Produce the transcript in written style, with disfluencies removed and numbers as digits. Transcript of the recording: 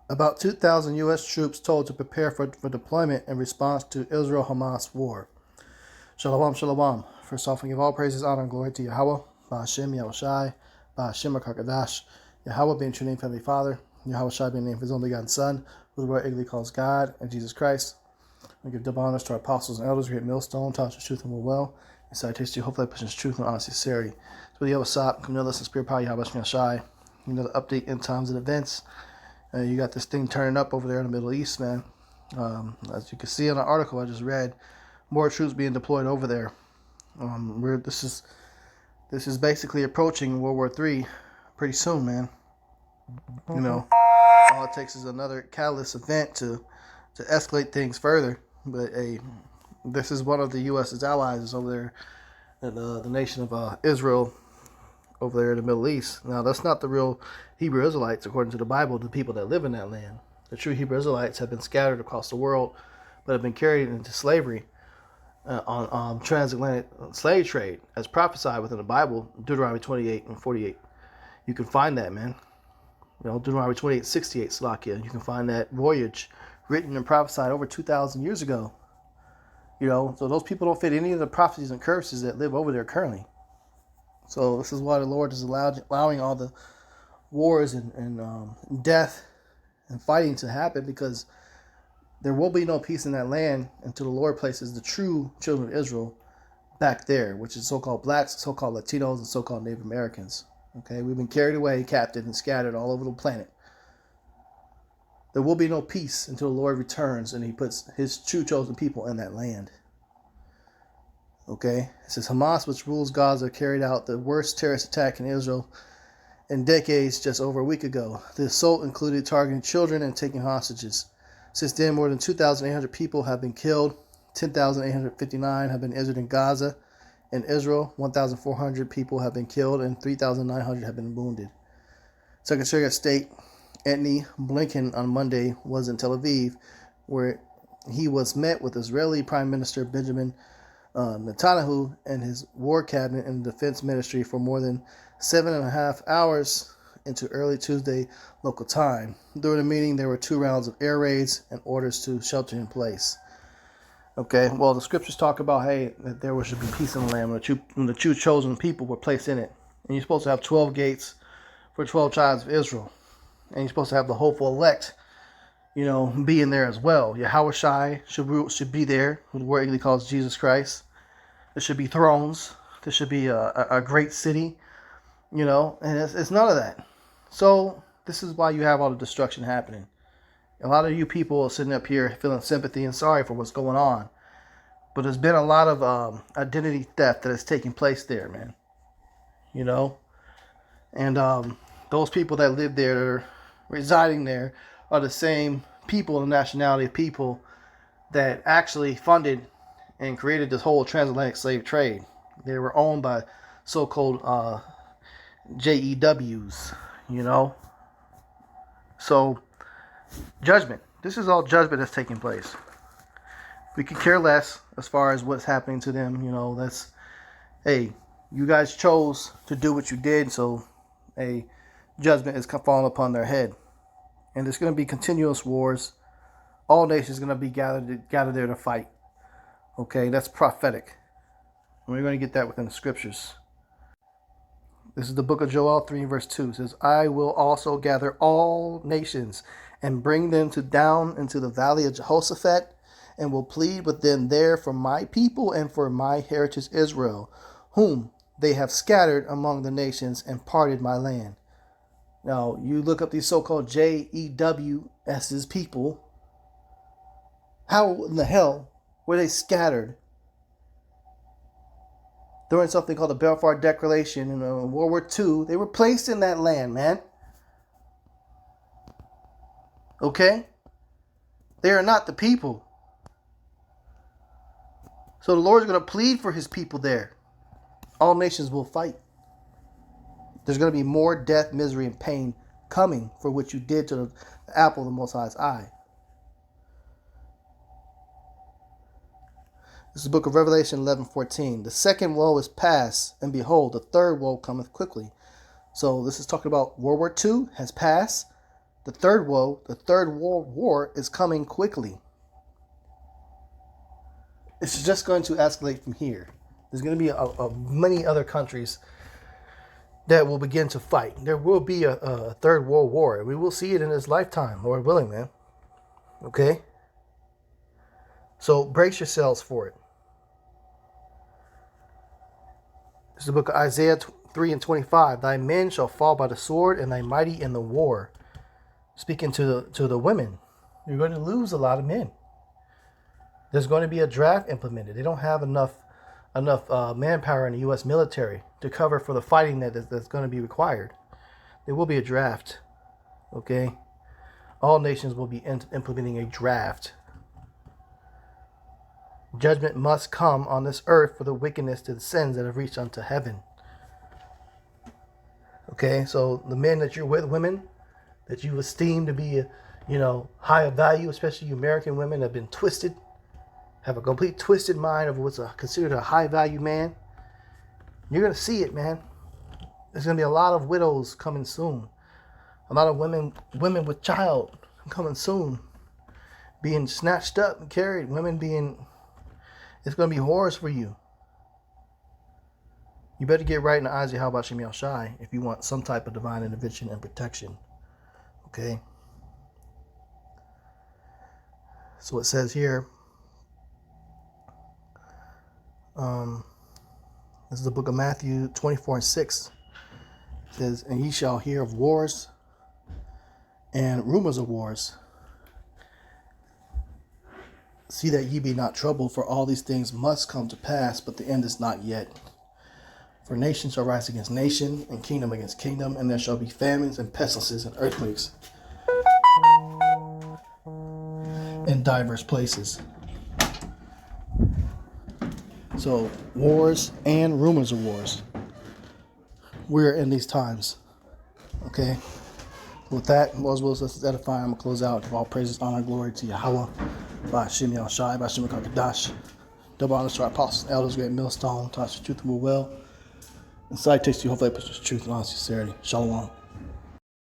About 2,000 U.S. troops told to prepare for deployment in response to Israel-Hamas war. Shalom, shalom. First off, I give all praises, honor, and glory to Yahweh, Ba'ashem, Yahushai, Ba'ashem, HaKadosh, Yahweh being true name, Heavenly Father, Yahushai being named for his only begotten Son, who the world eagerly calls God, and Jesus Christ. We give double honors to our apostles and elders, great millstone, taught us truth and will well, and citation to hopefully pushes truth and honesty sincerity. So the Yahweh come to listen, spirit power, Yahweh Yahushai. Another update in times and events. You got this thing turning up over there in the Middle East, man. As you can see in the article I just read, more troops being deployed over there. This is basically approaching World War III pretty soon, man. You know, all it takes is another catalyst event to escalate things further. But this is one of the U.S.'s allies is over there in the nation of Israel, over there in the Middle East. Now, that's not the real Hebrew Israelites, according to the Bible, the people that live in that land. The true Hebrew Israelites have been scattered across the world, but have been carried into slavery on transatlantic slave trade, as prophesied within the Bible, Deuteronomy 28 and 48. You can find that, man. You know, Deuteronomy 28, 68, Slakia. You can find that voyage written and prophesied over 2,000 years ago. You know, so those people don't fit any of the prophecies and curses that live over there currently. So this is why the Lord is allowing all the wars and death and fighting to happen, because there will be no peace in that land until the Lord places the true children of Israel back there, which is so-called blacks, so-called Latinos, and so-called Native Americans. Okay, we've been carried away, captive, and scattered all over the planet. There will be no peace until the Lord returns and he puts his true chosen people in that land. Okay, it says Hamas, which rules Gaza, carried out the worst terrorist attack in Israel in decades just over a week ago. The assault included targeting children and taking hostages. Since then, more than 2,800 people have been killed, 10,859 have been injured in Gaza. In Israel, 1,400 people have been killed and 3,900 have been wounded. Secretary of State Antony Blinken on Monday was in Tel Aviv, where he was met with Israeli Prime Minister Benjamin Netanyahu and his war cabinet and defense ministry for more than 7.5 hours into early Tuesday local time. During the meeting, there were 2 rounds of air raids and orders to shelter in place. Okay, well, the scriptures talk about, hey, that there should be peace in the land when the true chosen people were placed in it. And you're supposed to have 12 gates for 12 tribes of Israel. And you're supposed to have the hopeful elect, you know, be in there as well. Yahushai should be there, who the word English calls Jesus Christ. There should be thrones. There should be a great city, you know, and it's none of that. So this is why you have all the destruction happening. A lot of you people are sitting up here feeling sympathy and sorry for what's going on. But there's been a lot of identity theft that is taking place there, man. You know? And those people that live there, that are residing there, are the same people, the nationality of people that actually funded and created this whole transatlantic slave trade. They were owned by so-called JEWs, you know? So, judgment. This is all judgment that's taking place. We could care less as far as what's happening to them, you know. That's, hey, you guys chose to do what you did, so a judgment is falling upon their head. And there's going to be continuous wars. All nations are going to be gathered there to fight. Okay, that's prophetic. And we're going to get that within the scriptures. This is the book of Joel 3 verse 2. It says, I will also gather all nations and bring them down into the valley of Jehoshaphat, and will plead with them there for my people and for my heritage Israel, whom they have scattered among the nations and parted my land. Now, you look up these so-called JEWS's people. How in the hell were they scattered during something called the Balfour Declaration in World War II? They were placed in that land, man. Okay? They are not the people. So the Lord is going to plead for his people there. All nations will fight. There's going to be more death, misery, and pain coming for what you did to the apple of the Most High's eye. This is the book of Revelation 11:14. The second woe is past, and behold, the third woe cometh quickly. So this is talking about World War II has passed. the third woe, the third world war is coming quickly. It's just going to escalate from here. There's going to be many other countries that will begin to fight. There will be a third world war. We will see it in this lifetime, Lord willing, man. Okay? So brace yourselves for it. This is the book of Isaiah 3:25. Thy men shall fall by the sword, and thy mighty in the war. Speaking to the women, you're going to lose a lot of men. There's going to be a draft implemented. They don't have enough manpower in the U.S. military to cover for the fighting that's going to be required. There will be a draft. Okay? All nations will be implementing a draft. Judgment must come on this earth for the wickedness to the sins that have reached unto heaven. Okay? So the men that you're with, women, that you esteem to be, high of value, especially you American women have been twisted, have a complete twisted mind of what's considered a high value man. You're going to see it, man. There's going to be a lot of widows coming soon. A lot of women with child coming soon. Being snatched up and carried. It's going to be horrors for you. You better get right in the eyes of Yahweh Shem Shai if you want some type of divine intervention and protection. Okay? So it says here, this is the book of Matthew 24:6. It says, and ye shall hear of wars and rumors of wars. See that ye be not troubled, for all these things must come to pass, but the end is not yet. For nation shall rise against nation, and kingdom against kingdom, and there shall be famines and pestilences and earthquakes in diverse places. So, wars and rumors of wars. We're in these times. Okay? With that, as well as us edifying, I'm going to close out. Of all praises, honor, and glory to Yahweh. By Shem Shai, by Shem Kadash. Double honors to our apostles, elders, great millstone, touch the truth and will. And sight takes you, hopefully, I push the truth and honest sincerity. Shalom.